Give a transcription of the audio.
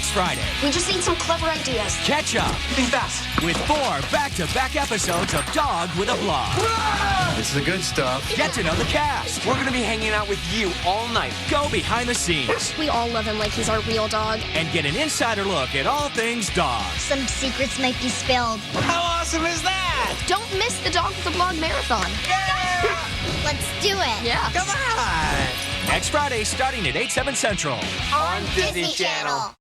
next Friday. We just need some clever ideas. Catch up Think fast. with 4 back-to-back episodes of Dog with a Blog. This is the good stuff. Get to know the cast. We're gonna be hanging out with you all night. Go behind the scenes We all love him like he's our real dog. and get an insider look at all things dog. Some secrets might be spilled. How awesome is that? Don't miss the Dog with a Blog marathon. Let's do it. Yeah. Come on. Next Friday starting at 8/7 Central. On Disney Channel.